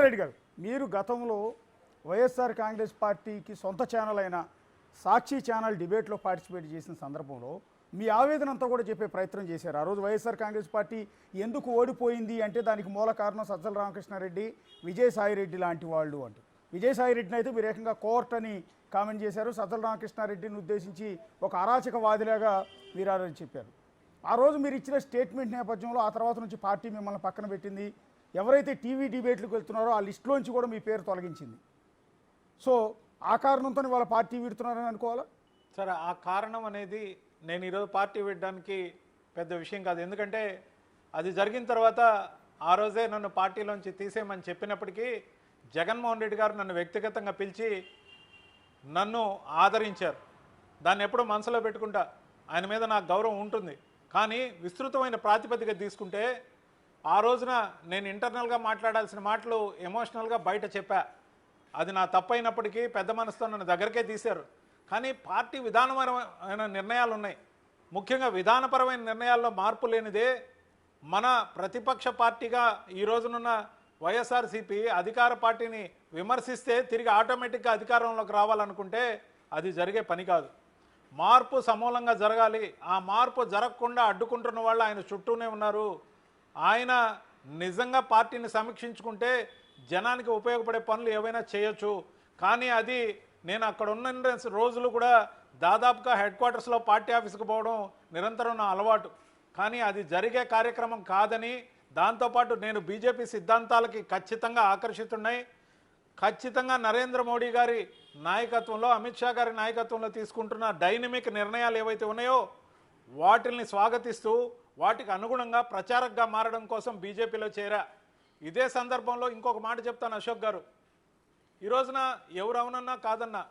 రవీంద్ర రెడ్డి గారు, మీరు గతంలో వైఎస్ఆర్ కాంగ్రెస్ పార్టీకి సొంత ఛానల్ అయిన సాక్షి ఛానల్ డిబేట్లో పార్టిసిపేట్ చేసిన సందర్భంలో మీ ఆవేదన అంతా కూడా చెప్పే ప్రయత్నం చేశారు. ఆ రోజు వైఎస్ఆర్ కాంగ్రెస్ పార్టీ ఎందుకు ఓడిపోయింది అంటే దానికి మూల కారణం సజ్జల రామకృష్ణారెడ్డి, విజయసాయిరెడ్డి లాంటి వాళ్ళు అంటూ. విజయసాయిరెడ్డిని అయితే మీరు ఏకంగా కోర్ట్ అని కామెంట్ చేశారు. సజ్జల రామకృష్ణారెడ్డిని ఉద్దేశించి ఒక అరాచకవాదిలాగా మీరు చెప్పారు. ఆ రోజు మీరు ఇచ్చిన స్టేట్మెంట్ నేపథ్యంలో ఆ తర్వాత నుంచి పార్టీ మిమ్మల్ని పక్కన పెట్టింది. ఎవరైతే టీవీ డిబేట్లకు వెళ్తున్నారో ఆ లిస్టులోంచి కూడా మీ పేరు తొలగించింది. సో ఆ కారణంతో వాళ్ళ పార్టీ వీడుతున్నారని అనుకోవాలా? సరే, ఆ కారణం అనేది నేను ఈరోజు పార్టీ వీడడానికి పెద్ద విషయం కాదు. ఎందుకంటే అది జరిగిన తర్వాత ఆ రోజే నన్ను పార్టీలోంచి తీసేయమని చెప్పినప్పటికీ జగన్మోహన్ రెడ్డి గారు నన్ను వ్యక్తిగతంగా పిలిచి నన్ను ఆదరించారు. దాన్ని ఎప్పుడూ మనసులో పెట్టుకుంటా. ఆయన మీద నాకు గౌరవం ఉంటుంది. కానీ విస్తృతమైన ప్రాతిపదిక తీసుకుంటే ఆ రోజున నేను ఇంటర్నల్గా మాట్లాడాల్సిన మాటలు ఎమోషనల్గా బయట చెప్పా. అది నా తప్పైనప్పటికీ పెద్ద మనసుతో నన్ను దగ్గరకే తీశారు. కానీ పార్టీ విధానపరమైన నిర్ణయాలు ఉన్నాయి. ముఖ్యంగా విధానపరమైన నిర్ణయాల్లో మార్పు లేనిదే మన ప్రతిపక్ష పార్టీగా ఈ రోజునున్న వైఎస్ఆర్సీపీ అధికార పార్టీని విమర్శిస్తే తిరిగి ఆటోమేటిక్గా అధికారంలోకి రావాలనుకుంటే అది జరిగే పని కాదు. మార్పు సమూలంగా జరగాలి. ఆ మార్పు జరగకుండా అడ్డుకుంటున్న వాళ్ళు ఆయన చుట్టూనే ఉన్నారు. ఆయన నిజంగా పార్టీని సమీక్షించుకుంటే జనానికి ఉపయోగపడే పనులు ఏవైనా చేయొచ్చు. కానీ అది నేను అక్కడ ఉన్న రోజులు కూడా దాదాపుగా హెడ్ క్వార్టర్స్లో పార్టీ ఆఫీస్కి పోవడం నిరంతరం నా అలవాటు. కానీ అది జరిగే కార్యక్రమం కాదని, దాంతోపాటు నేను బీజేపీ సిద్ధాంతాలకి ఖచ్చితంగా ఆకర్షితున్నాయి. ఖచ్చితంగా నరేంద్ర మోడీ గారి నాయకత్వంలో, అమిత్ షా గారి నాయకత్వంలో తీసుకుంటున్న డైనమిక్ నిర్ణయాలు ఏవైతే ఉన్నాయో వాటిల్ని స్వాగతిస్తూ వాటికి అనుగుణంగా ప్రచారకగా మారడం కోసం బీజేపీలో చేరా. ఇదే సందర్భంలో ఇంకొక మాట చెప్తాను అశోక్ గారు. ఈ రోజున ఎవరవునన్నా కాదన్నా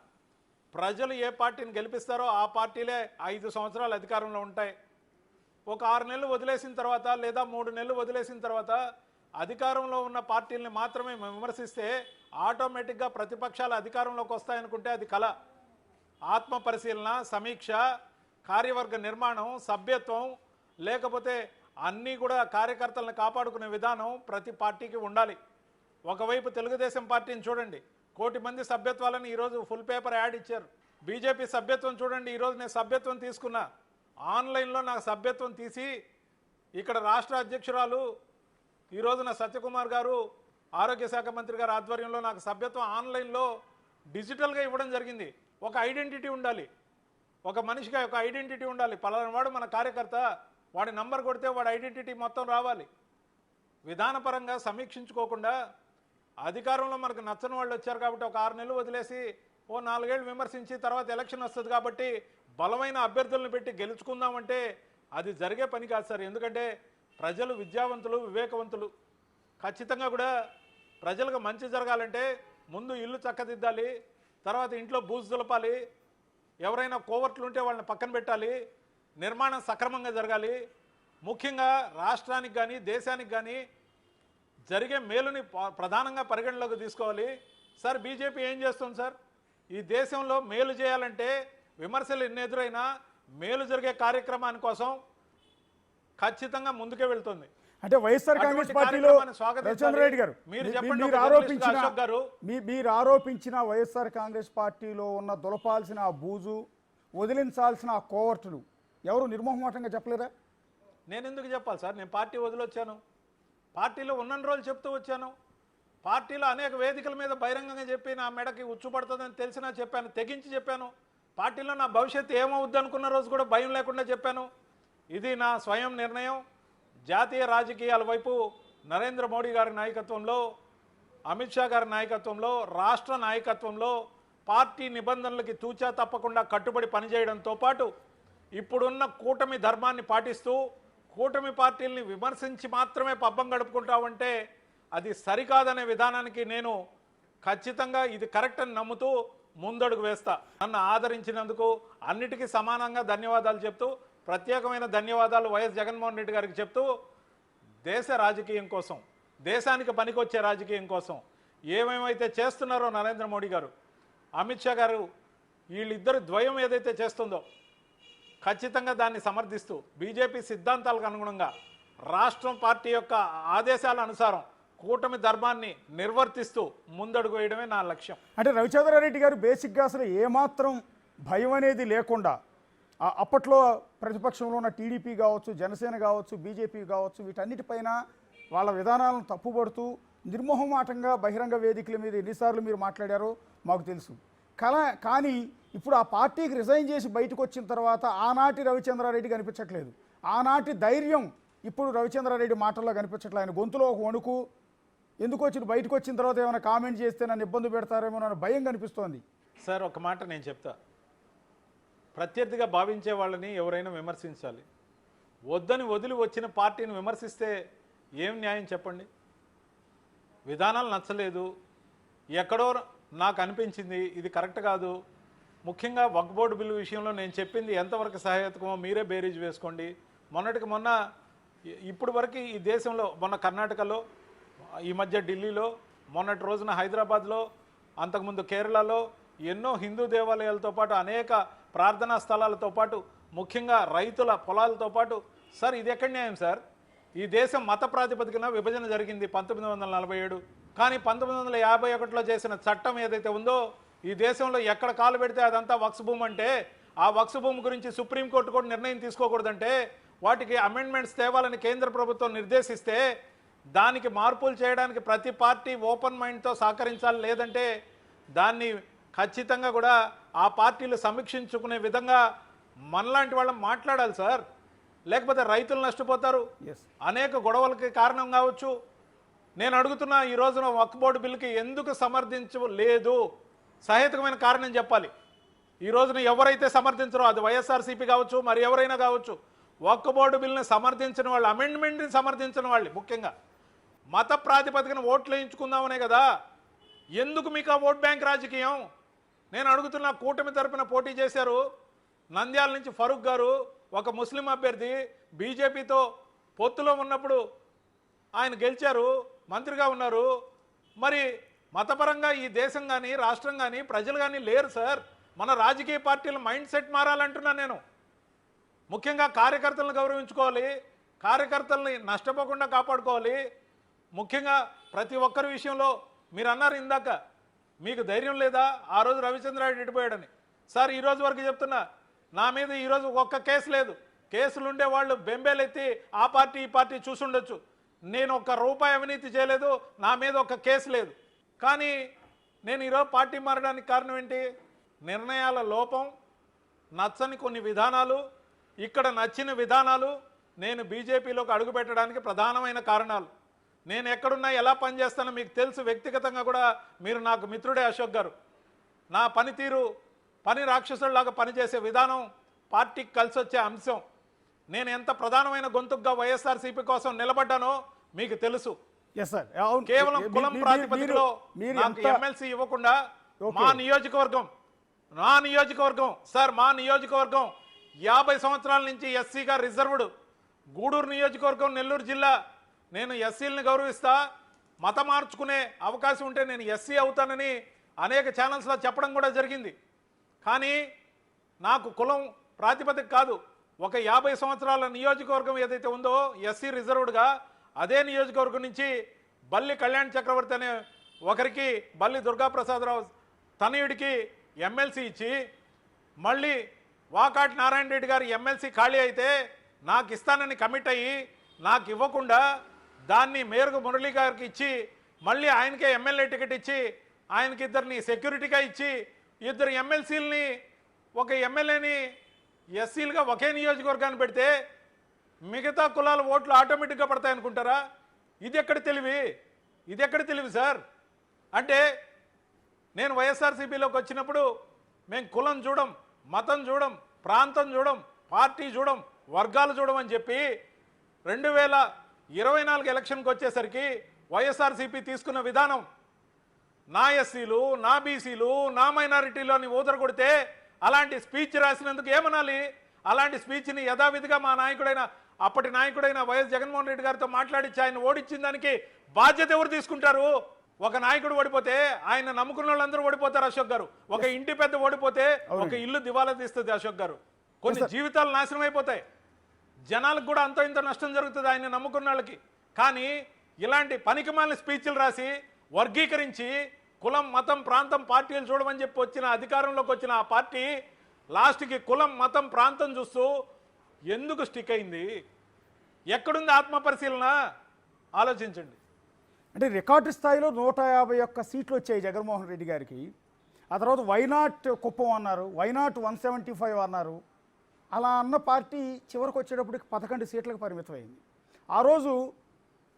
ప్రజలు ఏ పార్టీని గెలిపిస్తారో ఆ పార్టీలే 5 సంవత్సరాలు అధికారంలో ఉంటాయి. ఒక 6 నెలలు వదిలేసిన తర్వాత లేదా 3 నెలలు వదిలేసిన తర్వాత అధికారంలో ఉన్న పార్టీల్ని మాత్రమే విమర్శిస్తే ఆటోమేటిక్గా ప్రతిపక్షాలు అధికారంలోకి వస్తాయనుకుంటే అది కళ. ఆత్మ పరిశీలన, సమీక్ష, కార్యవర్గ నిర్మాణం, సభ్యత్వం, లేకపోతే అన్నీ కూడా కార్యకర్తలను కాపాడుకునే విధానం ప్రతి పార్టీకి ఉండాలి. ఒకవైపు తెలుగుదేశం పార్టీని చూడండి, 1 కోటి మంది సభ్యత్వాలను ఈరోజు ఫుల్ పేపర్ యాడ్ ఇచ్చారు. బీజేపీ సభ్యత్వం చూడండి, ఈరోజు నేను సభ్యత్వం తీసుకున్నా. ఆన్లైన్లో నాకు సభ్యత్వం తీసి ఇక్కడ రాష్ట్ర అధ్యక్షురాలు ఈ రోజున సత్యకుమార్ గారు, ఆరోగ్య శాఖ మంత్రి గారు ఆధ్వర్యంలో నాకు సభ్యత్వం ఆన్లైన్లో డిజిటల్గా ఇవ్వడం జరిగింది. ఒక ఐడెంటిటీ ఉండాలి, ఒక మనిషికి ఒక ఐడెంటిటీ ఉండాలి. పలానా వాడు మన కార్యకర్త, వాడి నంబర్ కొడితే వాడి ఐడెంటిటీ మొత్తం రావాలి. విధానపరంగా సమీక్షించుకోకుండా అధికారంలో మనకు నచ్చని వాళ్ళు వచ్చారు కాబట్టి ఒక 6 నెలలు వదిలేసి 4 ఏళ్ళు విమర్శించి తర్వాత ఎలక్షన్ వస్తుంది కాబట్టి బలమైన అభ్యర్థులను పెట్టి గెలుచుకుందామంటే అది జరిగే పని కాదు సార్. ఎందుకంటే ప్రజలు విద్యావంతులు, వివేకవంతులు. ఖచ్చితంగా కూడా ప్రజలకు మంచి జరగాలంటే ముందు ఇల్లు చక్కదిద్దాలి, తర్వాత ఇంట్లో బూజు దులపాలి, ఎవరైనా కోవర్ట్లు ఉంటే వాళ్ళని పక్కన పెట్టాలి, నిర్మాణం సక్రమంగా జరగాలి. ముఖ్యంగా రాష్ట్రానికి కానీ దేశానికి కానీ జరిగే మేలుని ప్రధానంగా పరిగణలోకి తీసుకోవాలి. సార్ బీజేపీ ఏం చేస్తుంది సార్? ఈ దేశంలో మేలు చేయాలంటే విమర్శలు ఎన్ని ఎదురైనా మేలు జరిగే కార్యక్రమాని కోసం ఖచ్చితంగా ముందుకే వెళ్తుంది. అంటే వైఎస్ఆర్ కాంగ్రెస్ పార్టీలో రెడ్డి గారు మీరు ఆరోపించిన వైఎస్ఆర్ కాంగ్రెస్ పార్టీలో ఉన్న దులపాల్సిన ఆ బూజు, వదిలించాల్సిన ఆ కోవర్టులు ఎవరు నిర్మోహమాటంగా చెప్పలేరా? నేను ఎందుకు చెప్పాలి సార్? నేను పార్టీ వదిలొచ్చాను, పార్టీలో ఉన్న రోజులు చెప్తూ వచ్చాను. పార్టీలో అనేక వేదికల మీద బహిరంగంగా చెప్పి నా మెడకి ఉచ్చు పడుతుందని తెలిసినా చెప్పాను, తెగించి చెప్పాను. పార్టీలో నా భవిష్యత్తు ఏమవుద్ది అనుకున్న రోజు కూడా భయం లేకుండా చెప్పాను. ఇది నా స్వయం నిర్ణయం. జాతీయ రాజకీయాల వైపు నరేంద్ర మోడీ గారి నాయకత్వంలో, అమిత్ షా గారి నాయకత్వంలో, రాష్ట్ర నాయకత్వంలో పార్టీ నిబంధనలకి తూచా తప్పకుండా కట్టుబడి పనిచేయడంతో పాటు ఇప్పుడున్న కూటమి ధర్మాన్ని పాటిస్తూ కూటమి పార్టీల్ని విమర్శించి మాత్రమే పబ్బం గడుపుకుంటామంటే అది సరికాదనే విధానానికి నేను ఖచ్చితంగా ఇది కరెక్ట్ అని నమ్ముతూ ముందడుగు వేస్తా. నన్ను ఆదరించినందుకు అన్నిటికీ సమానంగా ధన్యవాదాలు చెప్తూ, ప్రత్యేకమైన ధన్యవాదాలు వైఎస్ జగన్మోహన్ రెడ్డి గారికి చెప్తూ, దేశ రాజకీయం కోసం, దేశానికి పనికొచ్చే రాజకీయం కోసం ఏమేమైతే చేస్తున్నారో నరేంద్ర మోడీ గారు, అమిత్ షా గారు, వీళ్ళిద్దరు ద్వయం ఏదైతే చేస్తుందో ఖచ్చితంగా దాన్ని సమర్థిస్తూ బీజేపీ సిద్ధాంతాలకు అనుగుణంగా రాష్ట్రం పార్టీ యొక్క ఆదేశాల అనుసారం కూటమి ధర్మాన్ని నిర్వర్తిస్తూ ముందడుగు వేయడమే నా లక్ష్యం. అంటే రవిచంద్రారెడ్డి గారు బేసిక్గా అసలు ఏమాత్రం భయం అనేది లేకుండా అప్పట్లో ప్రతిపక్షంలో ఉన్న టీడీపీ కావచ్చు, జనసేన కావచ్చు, బీజేపీ కావచ్చు, వీటన్నిటిపైన వాళ్ళ విధానాలను తప్పుపడుతూ నిర్మోహమాటంగా బహిరంగ వేదికల మీద ఎన్నిసార్లు మీరు మాట్లాడారో మాకు తెలుసు. కానీ ఇప్పుడు ఆ పార్టీకి రిజైన్ చేసి బయటకు వచ్చిన తర్వాత ఆనాటి రవిచంద్రారెడ్డి కనిపించట్లేదు. ఆనాటి ధైర్యం ఇప్పుడు రవిచంద్రారెడ్డి మాటల్లో కనిపించట్లేదు. ఆయన గొంతులో ఒక వణుకు, ఎందుకు వచ్చి బయటకు వచ్చిన తర్వాత ఏమైనా కామెంట్ చేస్తే నన్ను ఇబ్బంది పెడతారేమో అన్న భయం కనిపిస్తోంది. సార్ ఒక మాట నేను చెప్తా, ప్రత్యర్థిగా భావించే వాళ్ళని ఎవరైనా విమర్శించాలి. వద్దని వదిలి వచ్చిన పార్టీని విమర్శిస్తే ఏం న్యాయం చెప్పండి? విధానాలు నచ్చలేదు, ఎక్కడో నాకు అనిపించింది ఇది కరెక్ట్ కాదు. ముఖ్యంగా వక్ఫ్ బోర్డు బిల్లు విషయంలో నేను చెప్పింది ఎంతవరకు సహాయకమో మీరే బేరీజ్ వేసుకోండి. మొన్నటికి మొన్న ఇప్పుడు వరకు ఈ దేశంలో, మొన్న కర్ణాటకలో, ఈ మధ్య ఢిల్లీలో, మొన్నటి రోజున హైదరాబాద్లో, అంతకుముందు కేరళలో ఎన్నో హిందూ దేవాలయాలతో పాటు అనేక ప్రార్థనా స్థలాలతో పాటు ముఖ్యంగా రైతుల పొలాలతో పాటు, సార్ ఇది ఎక్కడ న్యాయం సార్? ఈ దేశం మత ప్రాతిపదికన విభజన జరిగింది 1947. కానీ 1951లో చేసిన చట్టం ఏదైతే ఉందో ఈ దేశంలో ఎక్కడ కాలు పెడితే అదంతా వక్ఫ్ భూమి అంటే, ఆ వక్ఫ్ భూమి గురించి సుప్రీంకోర్టు కూడా నిర్ణయం తీసుకోకూడదంటే, వాటికి అమెండ్మెంట్స్ తేవాలని కేంద్ర ప్రభుత్వం నిర్దేశిస్తే దానికి మార్పులు చేయడానికి ప్రతి పార్టీ ఓపెన్ మైండ్తో సహకరించాలి. లేదంటే దాన్ని ఖచ్చితంగా కూడా ఆ పార్టీలు సమీక్షించుకునే విధంగా మనలాంటి వాళ్ళం మాట్లాడాలి సార్. లేకపోతే రైతులు నష్టపోతారు, అనేక గొడవలకి కారణం కావచ్చు. నేను అడుగుతున్నా, ఈ రోజున వక్ఫ్ బోర్డు బిల్లుకి ఎందుకు సమర్థించలేదు? సహేతుకమైన కారణం చెప్పాలి. ఈ రోజున ఎవరైతే సమర్థించరో, అది వైఎస్ఆర్సీపీ కావచ్చు, మరి ఎవరైనా కావచ్చు, వక్ఫ్ బోర్డు బిల్లుని సమర్థించిన వాళ్ళు, అమెండ్మెంట్ని సమర్థించిన వాళ్ళు, ముఖ్యంగా మత ప్రాతిపదికన ఓట్లు వేయించుకుందామనే కదా. ఎందుకు మీకు ఆ ఓట్ బ్యాంక్ రాజకీయం? నేను అడుగుతున్నా, కూటమి తరపున పోటీ చేశారు నంద్యాల నుంచి ఫరూక్ గారు, ఒక ముస్లిం అభ్యర్థి, బీజేపీతో పొత్తులో ఉన్నప్పుడు ఆయన గెలిచారు, మంత్రిగా ఉన్నారు. మరి మతపరంగా ఈ దేశం కానీ, రాష్ట్రం కానీ, ప్రజలు కానీ లేరు సార్. మన రాజకీయ పార్టీల మైండ్ సెట్ మారాలంటున్నా నేను. ముఖ్యంగా కార్యకర్తలను గౌరవించుకోవాలి, కార్యకర్తల్ని నష్టపోకుండా కాపాడుకోవాలి. ముఖ్యంగా ప్రతి ఒక్కరి విషయంలో మీరు అన్నారు ఇందాక, మీకు ధైర్యం లేదా? ఆ రోజు రవిచంద్రారెడ్డి ఎడిపోయాడని. సార్ ఈ రోజు వరకు చెప్తున్నా, నా మీద ఈరోజు ఒక్క కేసు లేదు. కేసులుండే వాళ్ళు బెంబేలెత్తి ఆ పార్టీ ఈ పార్టీ చూసుండొచ్చు. నేను ఒక్క రూపాయి అవినీతి చేయలేదు, నా మీద ఒక్క కేసు లేదు. కానీ నేను ఈరోజు పార్టీ మారడానికి కారణం ఏంటి? నిర్ణయాల లోపం, నచ్చని కొన్ని విధానాలు, ఇక్కడ నచ్చిన విధానాలు నేను బీజేపీలోకి అడుగుపెట్టడానికి ప్రధానమైన కారణాలు. నేను ఎక్కడున్నా ఎలా పనిచేస్తానో మీకు తెలుసు. వ్యక్తిగతంగా కూడా మీరు నాకు మిత్రుడే అశోక్ గారు. నా పనితీరు, పని రాక్షసుల్లాగా పనిచేసే విధానం పార్టీకి కలిసి వచ్చే అంశం. నేను ఎంత ప్రధానమైన గొంతుగా వైఎస్ఆర్సీపీ కోసం నిలబడ్డానో మీకు తెలుసు. కేవలం కులం ప్రాతిపదికలో నాకు ఎమ్మెల్సీ ఇవ్వకుండా మా నియోజకవర్గం సార్, మా నియోజకవర్గం 50 సంవత్సరాల నుంచి ఎస్సీగా రిజర్వ్డ్. గూడూరు నియోజకవర్గం, నెల్లూరు జిల్లా. నేను ఎస్సీలను గౌరవిస్తా, మతం మార్చుకునే అవకాశం ఉంటే నేను ఎస్సీ అవుతానని అనేక ఛానల్స్లో చెప్పడం కూడా జరిగింది. కానీ నాకు కులం ప్రాతిపదిక కాదు. ఒక 50 సంవత్సరాల నియోజకవర్గం ఏదైతే ఉందో ఎస్సీ రిజర్వ్డ్గా, అదే నియోజకవర్గం నుంచి బల్లి కళ్యాణ్ చక్రవర్తి అనే ఒకరికి, బల్లి దుర్గాప్రసాదరావు తనయుడికి ఎమ్మెల్సీ ఇచ్చి, మళ్ళీ వాకాటి నారాయణ రెడ్డి గారు ఎమ్మెల్సీ ఖాళీ అయితే నాకు ఇస్తానని కమిట్ అయ్యి నాకు ఇవ్వకుండా దాన్ని మేరకు మురళీ గారికి ఇచ్చి, మళ్ళీ ఆయనకే ఎమ్మెల్యే టికెట్ ఇచ్చి, ఆయనకి ఇద్దరిని సెక్యూరిటీగా ఇచ్చి, ఇద్దరు ఎమ్మెల్సీలని, ఒక ఎమ్మెల్యేని ఎస్సీలుగా ఒకే నియోజకవర్గాన్ని పెడితే మిగతా కులాల ఓట్లు ఆటోమేటిక్గా పడతాయనుకుంటారా? ఇది ఎక్కడ తెలివి సార్? అంటే నేను వైఎస్ఆర్సీపీలోకి వచ్చినప్పుడు మేము కులం చూడం, మతం చూడం, ప్రాంతం చూడం, పార్టీ చూడం, వర్గాలు చూడం అని చెప్పి 2024 ఎలక్షన్కి వచ్చేసరికి వైఎస్ఆర్సీపీ తీసుకున్న విధానం, నా ఎస్సీలు, నా బీసీలు, నా మైనారిటీలోని ఊదర కొడితే అలాంటి స్పీచ్ రాసినందుకు ఏమనాలి? అలాంటి స్పీచ్ని యథావిధిగా మా నాయకుడైన, అప్పటి నాయకుడైన వైఎస్ జగన్మోహన్ రెడ్డి గారితో మాట్లాడించి ఆయన ఓడించిన దానికి బాధ్యత ఎవరు తీసుకుంటారు? ఒక నాయకుడు ఓడిపోతే ఆయన నమ్ముకున్న వాళ్ళందరూ ఓడిపోతారు అశోక్ గారు. ఒక ఇంటి పెద్ద ఓడిపోతే ఒక ఇల్లు దివాలా తీస్తుంది అశోక్ గారు. కొన్ని జీవితాలు నాశనం అయిపోతాయి, జనాలకు కూడా అంతో ఇంత నష్టం జరుగుతుంది ఆయన నమ్ముకున్న వాళ్ళకి. కానీ ఇలాంటి పనికిమాలిన స్పీచ్లు రాసి వర్గీకరించి కులం మతం ప్రాంతం పార్టీలు చూడమని చెప్పి వచ్చిన అధికారంలోకి వచ్చిన ఆ పార్టీ లాస్ట్కి కులం మతం ప్రాంతం చూస్తూ ఎందుకు స్టిక్ అయింది? ఎక్కడుంది ఆత్మ పరిశీలన? ఆలోచించండి. అంటే రికార్డు స్థాయిలో 151 సీట్లు వచ్చాయి జగన్మోహన్ రెడ్డి గారికి. ఆ తర్వాత వైనాట్ కుప్పం అన్నారు, వైనాట్ 175 అన్నారు. అలా అన్న పార్టీ చివరికి వచ్చేటప్పటికి 11 సీట్లకు పరిమితమైంది. ఆ రోజు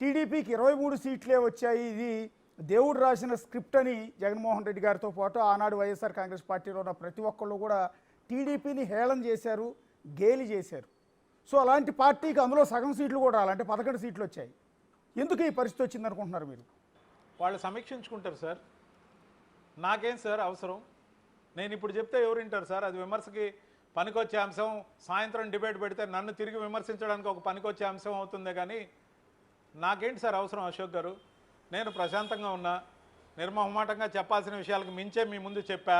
టీడీపీకి 23 సీట్లే వచ్చాయి, ఇది దేవుడు రాసిన స్క్రిప్ట్ అని జగన్మోహన్ రెడ్డి గారితో పాటు ఆనాడు వైఎస్ఆర్ కాంగ్రెస్ పార్టీలో ఉన్న ప్రతి ఒక్కళ్ళు కూడా టీడీపీని హేళన చేశారు, గేలి చేశారు. సో అలాంటి పార్టీకి అందులో సగం సీట్లు కూడా రాలంటే 11 సీట్లు వచ్చాయి. ఎందుకు ఈ పరిస్థితి వచ్చింది అనుకుంటున్నారు మీరు? వాళ్ళు సమీక్షించుకుంటారు సార్. నాకేం సార్ అవసరం? నేను ఇప్పుడు చెప్తే ఎవరు వింటారు సార్? అది విమర్శకి పనికొచ్చే అంశం. సాయంత్రం డిబేట్ పెడితే నన్ను తిరిగి విమర్శించడానికి ఒక పనికొచ్చే అంశం అవుతుందే కానీ నాకేంటి సార్ అవసరం? అశోక్ గారు, నేను ప్రశాంతంగా ఉన్నా, నిర్మోహమాటంగా చెప్పాల్సిన విషయాలకు మించే మీ ముందు చెప్పా.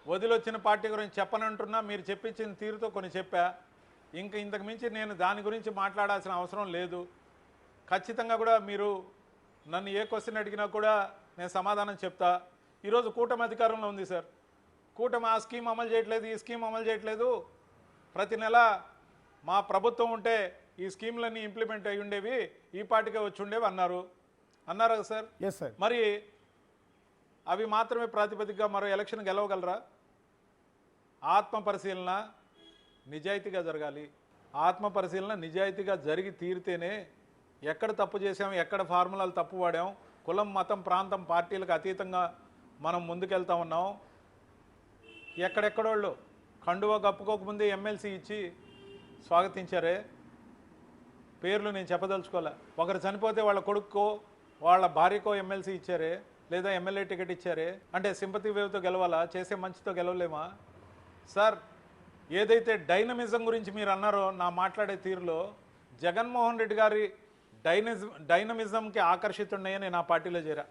వదిలొచ్చిన పార్టీ గురించి చెప్పనంటున్నా, మీరు చెప్పించిన తీరుతో కొన్ని చెప్పా. ఇంతకు మించి నేను దాని గురించి మాట్లాడాల్సిన అవసరం లేదు. ఖచ్చితంగా కూడా మీరు నన్ను ఏ క్వశ్చన్ అడిగినా కూడా నేను సమాధానం చెప్తా. ఈరోజు కూటమి అధికారంలో ఉంది సార్. కూటమి ఆ స్కీమ్ అమలు చేయట్లేదు, ఈ స్కీమ్ అమలు చేయట్లేదు. ప్రతి నెల మా ప్రభుత్వం ఉంటే ఈ స్కీమ్లన్నీ ఇంప్లిమెంట్ అయ్యి ఉండేవి, ఈ పార్టీకే వచ్చి ఉండేవి అన్నారు కదా సార్? Yes sir. మరి అవి మాత్రమే ప్రాతిపదికగా మరో ఎలక్షన్ గెలవగలరా? ఆత్మ పరిశీలన నిజాయితీగా జరగాలి. ఆత్మ పరిశీలన నిజాయితీగా జరిగి తీరితేనే ఎక్కడ తప్పు చేసాం, ఎక్కడ ఫార్ములాలు తప్పు వాడాం, కులం మతం ప్రాంతం పార్టీలకు అతీతంగా మనం ముందుకెళ్తా ఉన్నాం. ఎక్కడెక్కడోళ్ళు కండువా కప్పుకోకముందే ఎమ్మెల్సీ ఇచ్చి స్వాగతించారే. పేర్లు నేను చెప్పదలుచుకోలే. ఒకరు చనిపోతే వాళ్ళ కొడుక్కో వాళ్ళ భార్యకో ఎమ్మెల్సీ ఇచ్చారే, లేదా ఎమ్మెల్యే టికెట్ ఇచ్చారే. అంటే సింపతి వేవ్తో గెలవాలా? చేసే మంచితో గెలవలేమా సార్? ఏదైతే డైనమిజం గురించి మీరు అన్నారో నా మాట్లాడే తీరులో, జగన్మోహన్ రెడ్డి గారి డైనమిజంకి ఆకర్షితున్నాయని నేను ఆ పార్టీలో చేరా.